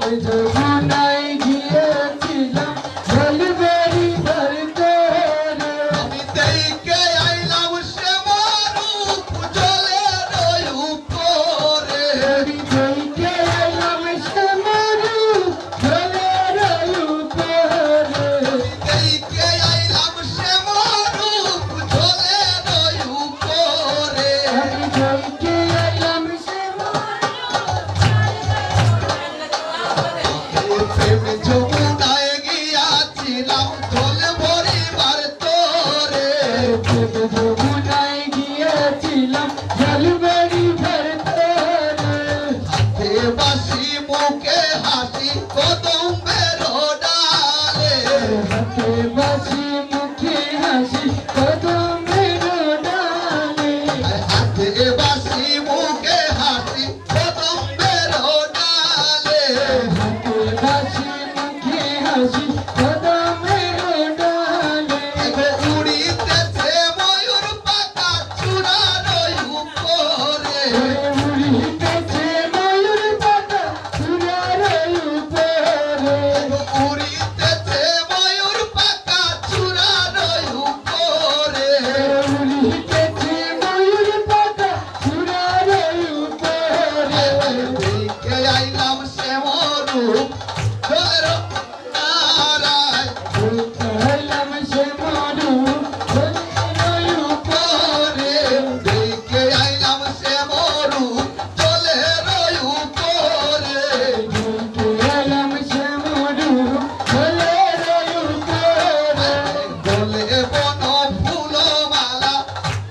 যমুনায় গিয়েছিলাম জলবেরি ধরতে আমি দেখে আইলাম শ্যামারূপ জলের উপরে আমি দেখে আইলাম শ্যামারূপ জলের উপরে দেখে আইলাম শ্যামারূপ জলের উপরে আমি দেখে আইলাম প্রেম যমুনায় গিয়াছিলাম জল ভরিবার তোরে যমুনায় গিয়েছিলাম জলবেরি ধরতে হাতে বাসি মুখে হাসি কদম্বের ডালে হাতে বাসি মুখে হাসি কদমের ডালে হাতে বাসি মুখে হাসি কদম্বের ডালে হাতে বাসি মুখে হাসি কদমের ডালে উড়িতেছে ময়ূর পাখা চূড়ার উপরে উড়িতেছে ময়ূর পাতা চূড়ার উপরে উড়িতেছে ময়ূর পাখা চূড়ার উপরে উড়িতেছে ময়ূর পাতা চূড়ার উপরে দেখে আইলাম শ্যামরূপ জলের নারায় হইলাম সে মরু জলের উপরে দেখে আইলাম শ্যামরূপ জলের উপরে হইলাম সে মরু জলের উপরে দলে বন ফুলমালা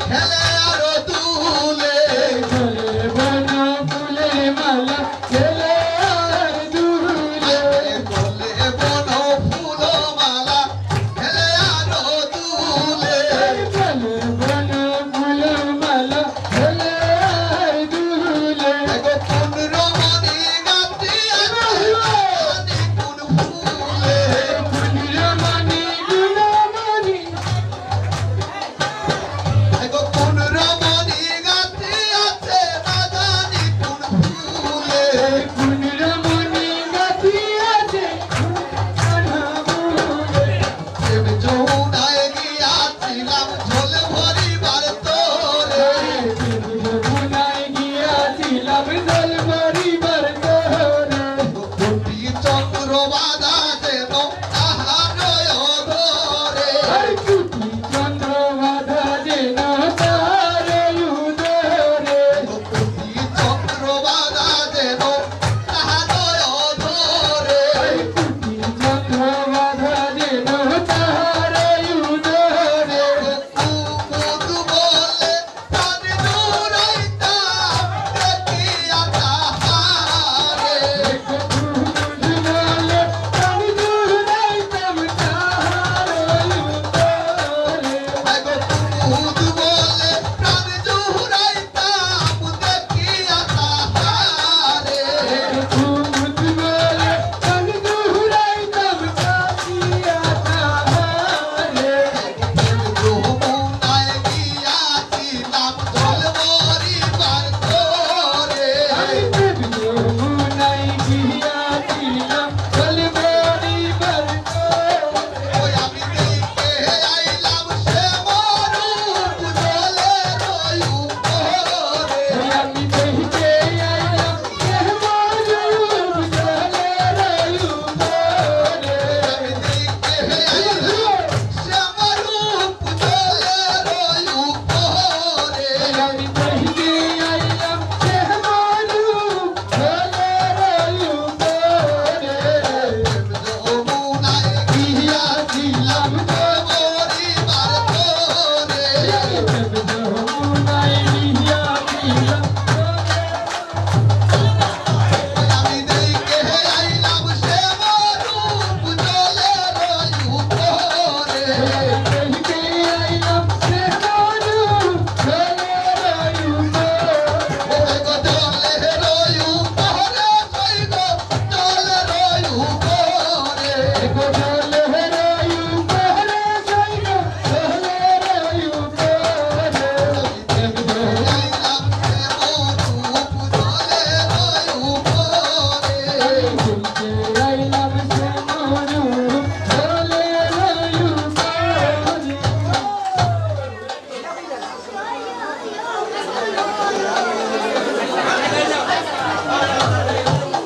খেলে আরো দুলে জলে বন ফুলের মালা ছেলে আর দূরে দলে বন ফুলমালা খেলে আরো দুলে জলে বন ফুলের মালা ছেলে আর দূরে কোন রমণী গাতি আছে কোন ফুলে গুণরমণি গুণমণি কোন রমণী গাতি আছে না জানি কোন ফুলে